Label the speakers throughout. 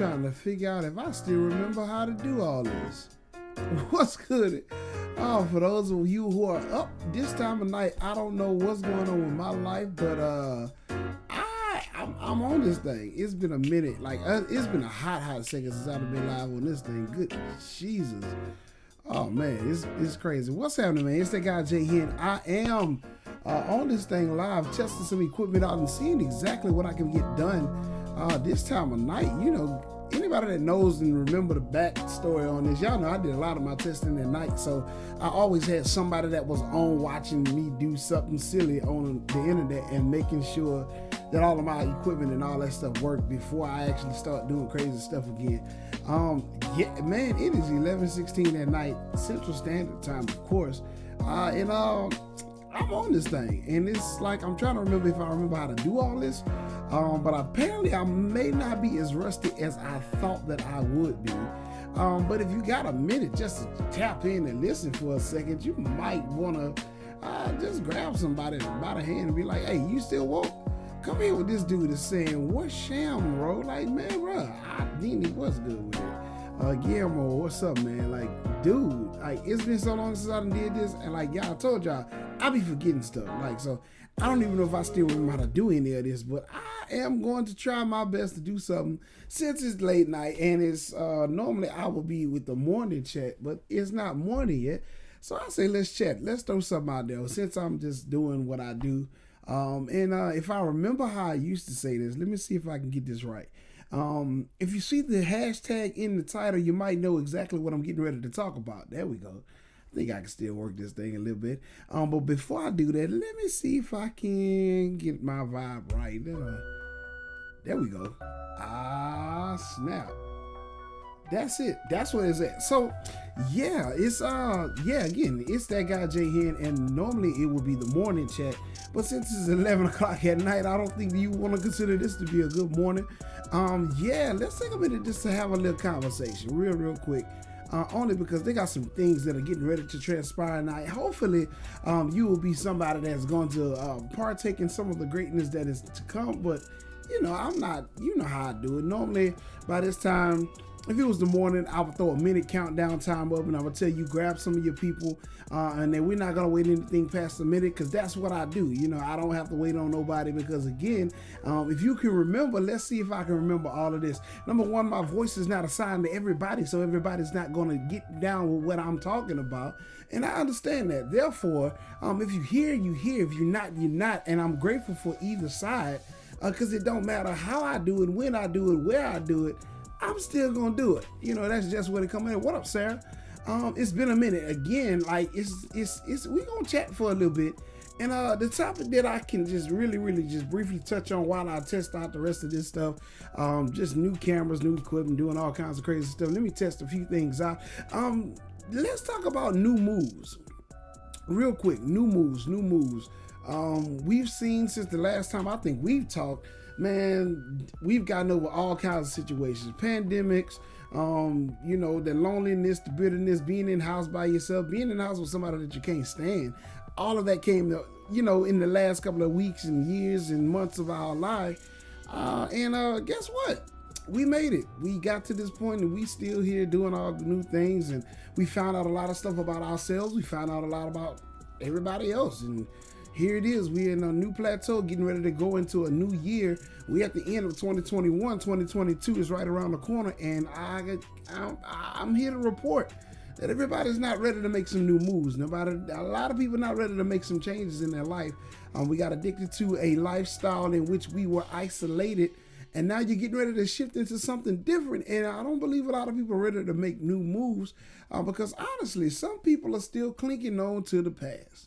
Speaker 1: trying to figure out if I still remember how to do all this. What's good? Oh, for those of you who are up this time of night, I don't know what's going on with my life, but I'm on this thing. It's been a minute. Like, it's been a hot second since I've been live on this thing. Good Jesus. Oh, man, it's crazy. What's happening, man? It's that guy, Jay Hen. I am on this thing live, testing some equipment out and seeing exactly what I can get done this time of night. You know, anybody that knows and remember the backstory on this, y'all know I did a lot of my testing at night, so I always had somebody that was on watching me do something silly on the internet and making sure that all of my equipment and all that stuff worked before I actually start doing crazy stuff again. Yeah, man, it is 11:16 at night, Central Standard Time, of course, and I'm on this thing, and it's like I'm trying to remember if I remember how to do all this, but apparently I may not be as rusty as I thought that I would be. But if you got a minute just to tap in and listen for a second, you might want to just grab somebody by the hand and be like, hey, you still woke? Come here with this dude is saying, what's sham, bro? Like, man, bro, Dini, what's good with it? Guillermo, what's up, man? Like, dude, like, it's been so long since I done did this, and like, y'all told y'all, I be forgetting stuff. Like, so I don't even know if I still remember how to do any of this, but I am going to try my best to do something since it's late night, and it's normally I will be with the morning chat, but it's not morning yet. So I say, let's chat. Let's throw something out there since I'm just doing what I do. If I remember how I used to say this, let me see if I can get this right. If you see the hashtag in the title, you might know exactly what I'm getting ready to talk about. There we go. I think I can still work this thing a little bit. But before I do that, let me see if I can get my vibe right. There we go. Snap. That's it. That's what it's at. So, yeah, it's again, it's that guy Jay Hen, and normally it would be the morning chat, but since it's 11 o'clock at night, I don't think you want to consider this to be a good morning. Let's take a minute just to have a little conversation, real quick. Only because they got some things that are getting ready to transpire, and hopefully you will be somebody that's going to partake in some of the greatness that is to come. But you know, I'm not. You know how I do it. Normally by this time, if it was the morning, I would throw a minute countdown time up, and I would tell you grab some of your people, and then we're not gonna wait anything past a minute, because that's what I do. You know, I don't have to wait on nobody, because again, if you can remember, let's see if I can remember all of this. Number one, my voice is not assigned to everybody, so everybody's not gonna get down with what I'm talking about, and I understand that. Therefore, if you hear, you hear. If you're not, you're not, and I'm grateful for either side, because it don't matter how I do it, when I do it, where I do it. I'm still gonna do it. You know, that's just what it comes in. What up, Sarah? It's been a minute. Again, like it's we gonna chat for a little bit. And the topic that I can just really just briefly touch on while I test out the rest of this stuff, just new cameras, new equipment, doing all kinds of crazy stuff. Let me test a few things out. Let's talk about new moves. Real quick, new moves. We've seen since the last time I think we've talked, man, we've gotten over all kinds of situations, pandemics, you know, the loneliness, the bitterness, being in the house by yourself, being in the house with somebody that you can't stand. All of that came to, you know, in the last couple of weeks and years and months of our life. Guess what? We made it. We got to this point, and we still here doing all the new things, and we found out a lot of stuff about ourselves. We found out a lot about everybody else, and here it is. We're in a new plateau, getting ready to go into a new year. We at the end of 2021. 2022 is right around the corner, and I'm here to report that everybody's not ready to make some new moves. A lot of people not ready to make some changes in their life. We got addicted to a lifestyle in which we were isolated, and now you're getting ready to shift into something different. And I don't believe a lot of people are ready to make new moves because honestly, some people are still clinging on to the past.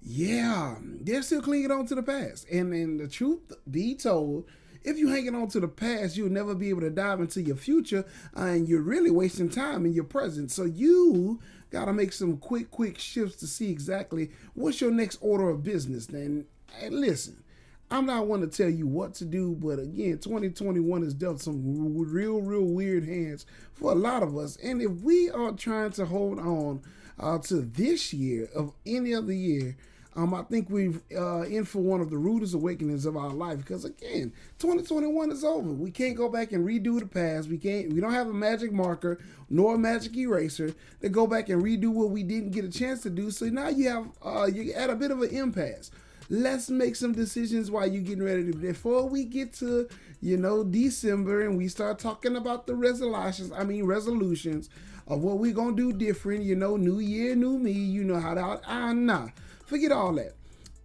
Speaker 1: Yeah, they're still clinging on to the past. And the truth be told, if you're hanging on to the past, you'll never be able to dive into your future, and you're really wasting time in your present. So you got to make some quick shifts to see exactly what's your next order of business. And listen, I'm not one to tell you what to do, but again, 2021 has dealt some real weird hands for a lot of us. And if we are trying to hold on to this year of any other year, I think we've in for one of the rudest awakenings of our life because again, 2021 is over. We can't go back and redo the past. We don't have a magic marker nor a magic eraser to go back and redo what we didn't get a chance to do. So now you're at a bit of an impasse. Let's make some decisions while you're getting ready to, before we get to, December and we start talking about the resolutions of what we're going to do different, new year, new me, how that, nah, forget all that.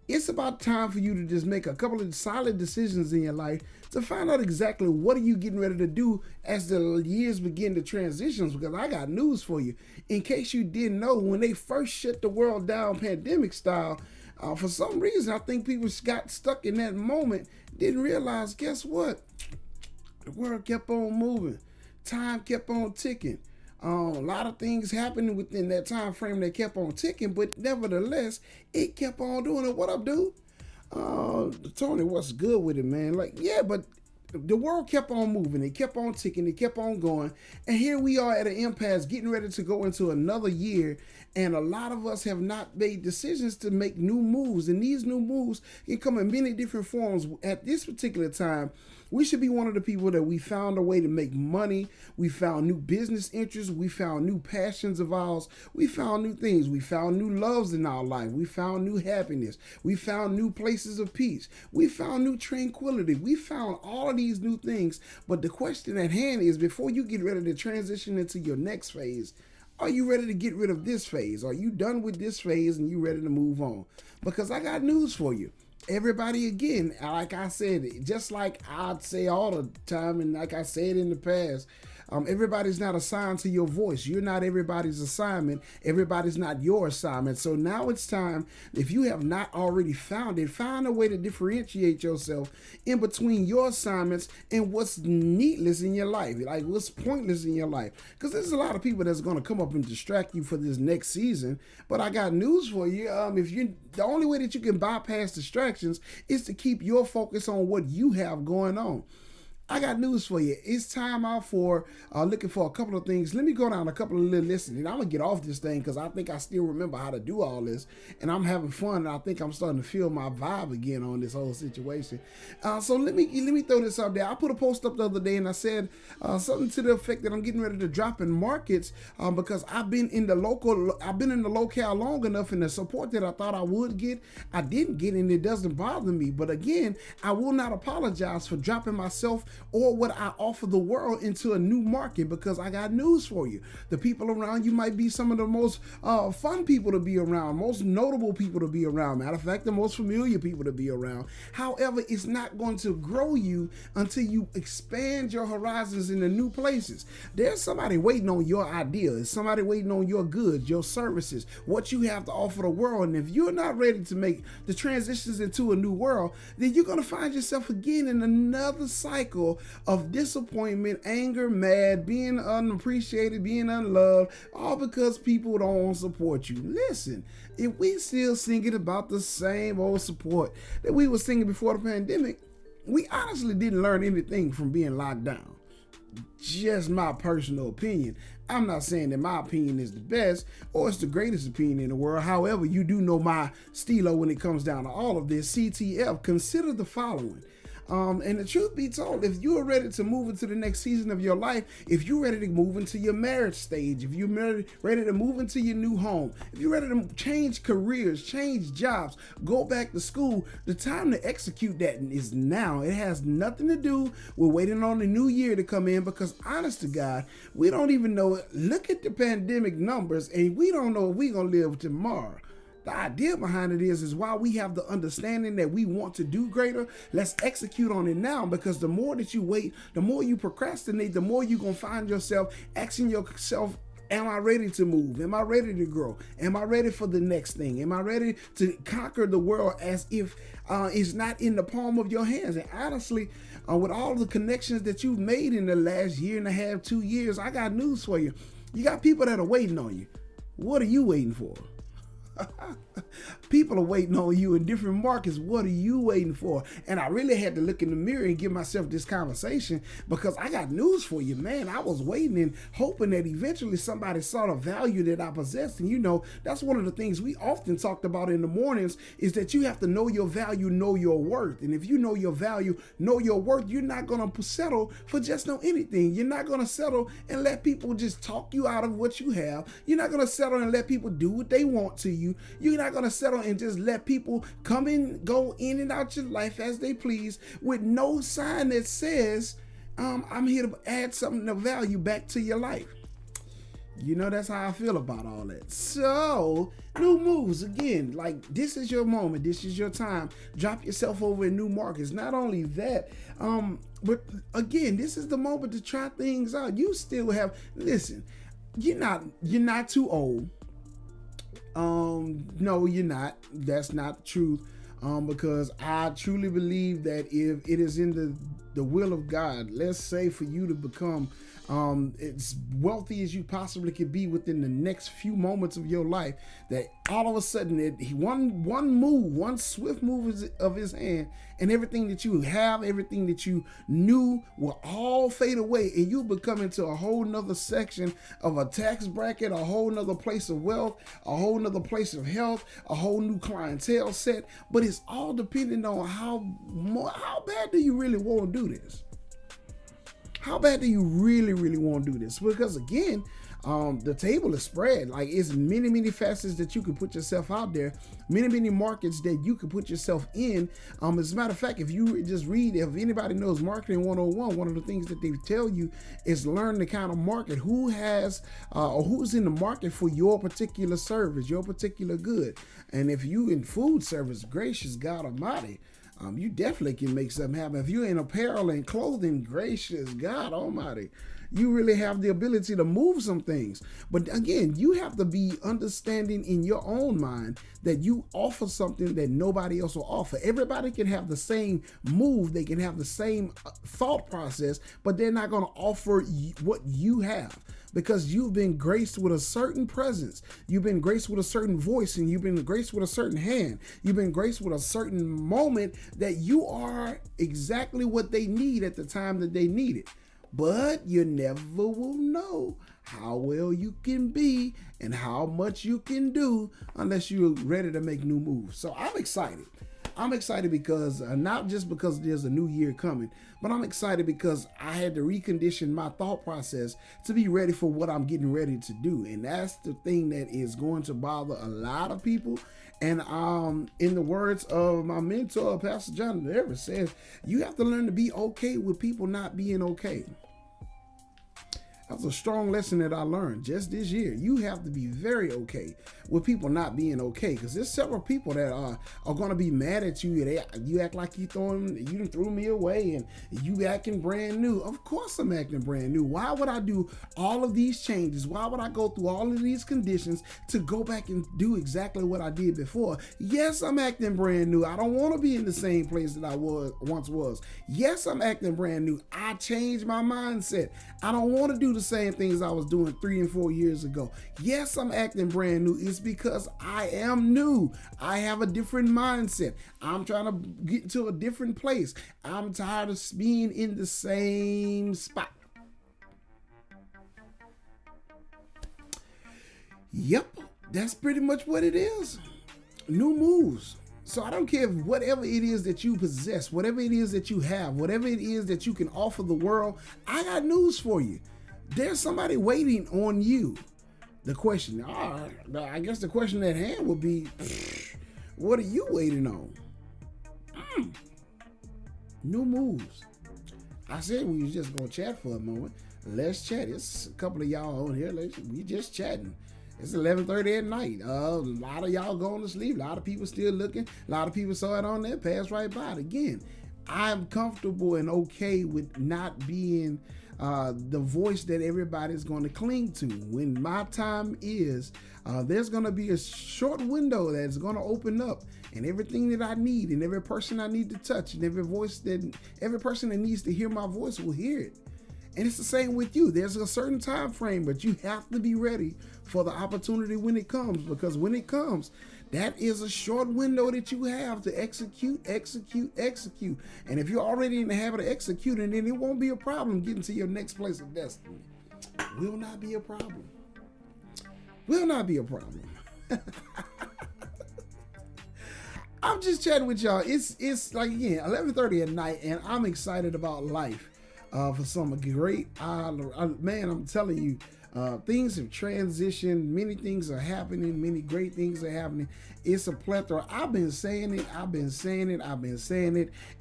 Speaker 1: It's about time for you to just make a couple of solid decisions in your life to find out exactly what are you getting ready to do as the years begin to transition, because I got news for you. In case you didn't know, when they first shut the world down pandemic style, for some reason, I think people got stuck in that moment, didn't realize, guess what? The world kept on moving. Time kept on ticking. A lot of things happened within that time frame that kept on ticking, but nevertheless, it kept on doing it. What up, dude? Tony, what's good with it, man? But the world kept on moving. It kept on ticking. It kept on going. And here we are at an impasse, getting ready to go into another year. And a lot of us have not made decisions to make new moves. And these new moves can come in many different forms. At this particular time, we should be one of the people that we found a way to make money. We found new business interests. We found new passions of ours. We found new things. We found new loves in our life. We found new happiness. We found new places of peace. We found new tranquility. We found all of these new things. But the question at hand is, before you get ready to transition into your next phase, are you ready to get rid of this phase? Are you done with this phase and you ready to move on? Because I got news for you. Everybody, again, like I said, just like I'd say all the time, and like I said in the past, everybody's not assigned to your voice. You're not everybody's assignment. Everybody's not your assignment. So now it's time, if you have not already found it, find a way to differentiate yourself in between your assignments and what's needless in your life, like what's pointless in your life. Because there's a lot of people that's going to come up and distract you for this next season. But I got news for you. The only way that you can bypass distractions is to keep your focus on what you have going on. I got news for you. It's time out for looking for a couple of things. Let me go down a couple of little lists, and I'm going to get off this thing because I think I still remember how to do all this, and I'm having fun, and I think I'm starting to feel my vibe again on this whole situation. So let me throw this up there. I put a post up the other day, and I said something to the effect that I'm getting ready to drop in markets because I've been in the locale long enough, and the support that I thought I would get, I didn't get, and it doesn't bother me. But again, I will not apologize for dropping myself or what I offer the world into a new market, because I got news for you. The people around you might be some of the most fun people to be around, most notable people to be around. Matter of fact, the most familiar people to be around. However, it's not going to grow you until you expand your horizons into new places. There's somebody waiting on your ideas, somebody waiting on your goods, your services, what you have to offer the world. And if you're not ready to make the transitions into a new world, then you're going to find yourself again in another cycle of disappointment, anger, mad, being unappreciated, being unloved, all because people don't support you. Listen, if we still singing about the same old support that we were singing before the pandemic, we honestly didn't learn anything from being locked down. Just my personal opinion. I'm not saying that my opinion is the best or it's the greatest opinion in the world. However, you do know my stilo when it comes down to all of this. CTF, consider the following. And the truth be told, if you're ready to move into the next season of your life, if you're ready to move into your marriage stage, if you're ready to move into your new home, if you're ready to change careers, change jobs, go back to school, the time to execute that is now. It has nothing to do with waiting on the new year to come in, because honest to God, we don't even know it. Look at the pandemic numbers and we don't know if we're going to live tomorrow. The idea behind it is while we have the understanding that we want to do greater, let's execute on it now, because the more that you wait, the more you procrastinate, the more you're going to find yourself asking yourself, am I ready to move? Am I ready to grow? Am I ready for the next thing? Am I ready to conquer the world as if it's not in the palm of your hands? And honestly, with all the connections that you've made in the last year and a half, 2 years, I got news for you. You got people that are waiting on you. What are you waiting for? People are waiting on you in different markets. What are you waiting for? And I really had to look in the mirror and give myself this conversation, because I got news for you, man. I was waiting and hoping that eventually somebody saw the value that I possessed. And that's one of the things we often talked about in the mornings, is that you have to know your value, know your worth. And if you know your value, know your worth, you're not going to settle for just no anything. You're not going to settle and let people just talk you out of what you have. You're not going to settle and let people do what they want to you. You're not going to settle and just let people come and go in and out your life as they please, with no sign that says, I'm here to add something of value back to your life. That's how I feel about all that. So, new moves. Again, like, this is your moment. This is your time. Drop yourself over in new markets. Not only that, but again, this is the moment to try things out. You still have, listen, you're not too old. No, you're not. That's not the truth. Because I truly believe that if it is in the will of God, let's say for you to become as wealthy as you possibly could be within the next few moments of your life, that all of a sudden one swift move of his hand, and everything that you have, everything that you knew will all fade away, and you become into a whole nother section of a tax bracket, a whole nother place of wealth, a whole nother place of health, a whole new clientele set. But it's all dependent on how bad do you really want to do this? How bad do you really, really want to do this? Because again, the table is spread. Like, it's many, many facets that you can put yourself out there, many, many markets that you can put yourself in. As a matter of fact, if you just read, if anybody knows Marketing 101, one of the things that they tell you is learn the kind of market, who has or who's in the market for your particular service, your particular good. And if you in food service, gracious God Almighty, you definitely can make something happen. If you're in apparel and clothing, gracious God Almighty, you really have the ability to move some things. But again, you have to be understanding in your own mind that you offer something that nobody else will offer. Everybody can have the same move. They can have the same thought process, but they're not going to offer what you have. Because you've been graced with a certain presence. You've been graced with a certain voice, and you've been graced with a certain hand. You've been graced with a certain moment that you are exactly what they need at the time that they need it. But you never will know how well you can be and how much you can do unless you're ready to make new moves. So I'm excited. I'm excited because not just because there's a new year coming, but I'm excited because I had to recondition my thought process to be ready for what I'm getting ready to do. And that's the thing that is going to bother a lot of people. And in the words of my mentor, Pastor John Everett, says, you have to learn to be okay with people not being okay. That's a strong lesson that I learned just this year. You have to be very okay with people not being okay, because there's several people that are going to be mad at you. You act like you done threw me away, and you acting brand new. Of course I'm acting brand new. Why would I do all of these changes? Why would I go through all of these conditions to go back and do exactly what I did before? Yes, I'm acting brand new. I don't want to be in the same place that I once was. Yes, I'm acting brand new. I changed my mindset. I don't want to do the same things I was doing 3 and 4 years ago. Yes, I'm acting brand new. It's because I am new. I have a different mindset. I'm trying to get to a different place. I'm tired of being in the same spot. Yep, that's pretty much what it is. New moves. So I don't care whatever it is that you possess, whatever it is that you have, whatever it is that you can offer the world, I got news for you. There's somebody waiting on you. The question, I guess the question at hand would be, what are you waiting on? New moves. I said we was just going to chat for a moment. Let's chat. It's a couple of y'all on here. We just chatting. It's 11:30 at night. A lot of y'all going to sleep. A lot of people still looking. A lot of people saw it on there, passed right by it. Again, I'm comfortable and okay with not being the voice that everybody's going to cling to. When my time is, there's going to be a short window that's going to open up, and everything that I need, and every person I need to touch, and every person that needs to hear my voice will hear it. And it's the same with you. There's a certain time frame, but you have to be ready for the opportunity when it comes, because when it comes, That is a short window that you have to execute. And if you're already in the habit of executing, then it won't be a problem getting to your next place of destiny. Will not be a problem. Will not be a problem. I'm just chatting with y'all. It's like, again, 11:30 at night, and I'm excited about life for some great, man, I'm telling you, things have transitioned. Many things are happening. Many great things are happening. It's a plethora. I've been saying it.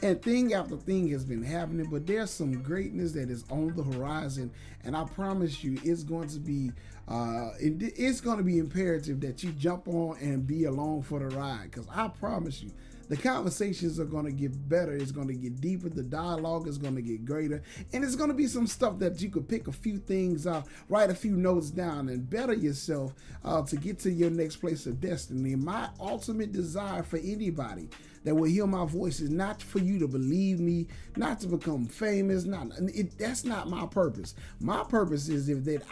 Speaker 1: And thing after thing has been happening. But there's some greatness that is on the horizon. And I promise you, it's going to be imperative that you jump on and be along for the ride. Because I promise you, the conversations are going to get better. It's going to get deeper. The dialogue is going to get greater. And it's going to be some stuff that you could pick a few things out, write a few notes down, and better yourself to get to your next place of destiny. My ultimate desire for anybody that will hear my voice is not for you to believe me, not to become famous. That's not my purpose. My purpose is if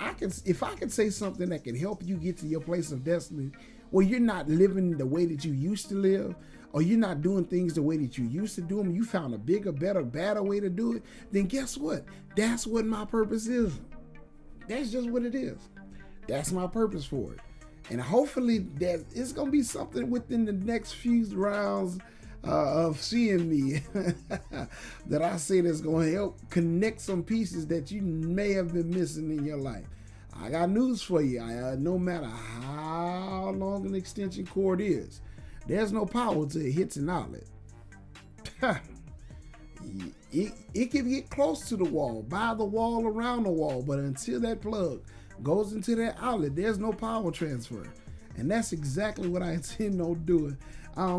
Speaker 1: I can say something that can help you get to your place of destiny, where you're not living the way that you used to live, or you're not doing things the way that you used to do them, you found a bigger, better, badder way to do it, then guess what? That's what my purpose is. That's just what it is. That's my purpose for it. And hopefully that it's going to be something within the next few rounds of seeing me that I say that's going to help connect some pieces that you may have been missing in your life. I got news for you. No matter how long an extension cord is, there's no power till it hits an outlet. It can get close to the wall, by the wall, around the wall, but until that plug goes into that outlet, there's no power transfer. And that's exactly what I intend on doing.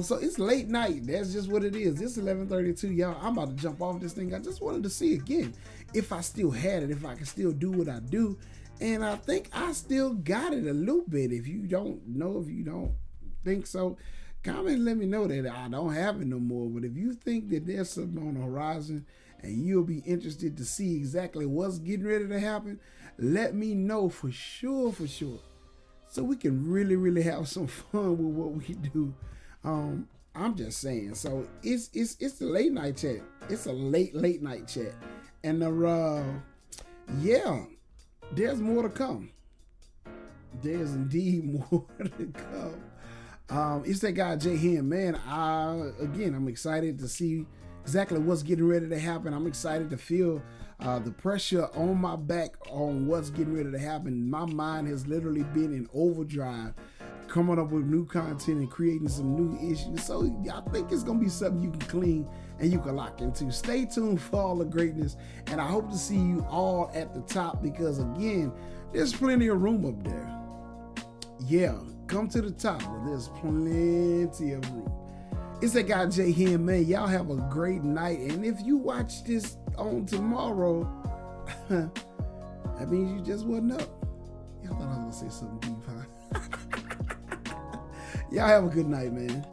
Speaker 1: So it's late night. That's just what it is. It's 11:32, y'all. I'm about to jump off this thing. I just wanted to see again if I still had it, if I can still do what I do. And I think I still got it a little bit. If you don't know, if you don't think so, comment and let me know that I don't have it no more. But if you think that there's something on the horizon and you'll be interested to see exactly what's getting ready to happen, let me know for sure. So we can really have some fun with what we do. I'm just saying. So it's the late night chat. It's a late night chat. And yeah, there's more to come. There's indeed more to come. It's that guy Jay Hen, man. I'm excited to see exactly what's getting ready to happen. I'm excited to feel the pressure on my back on what's getting ready to happen. My mind has literally been in overdrive, coming up with new content and creating some new issues. So I think it's gonna be something you can clean and you can lock into. Stay tuned for all the greatness, and I hope to see you all at the top, because again, there's plenty of room up there. Yeah, come to the top, but there's plenty of room. It's that guy Jay Hen, man. Y'all have a great night, and if you watch this on tomorrow, that means you just wasn't up. Y'all thought I was gonna say something deep, huh? Y'all have a good night, man.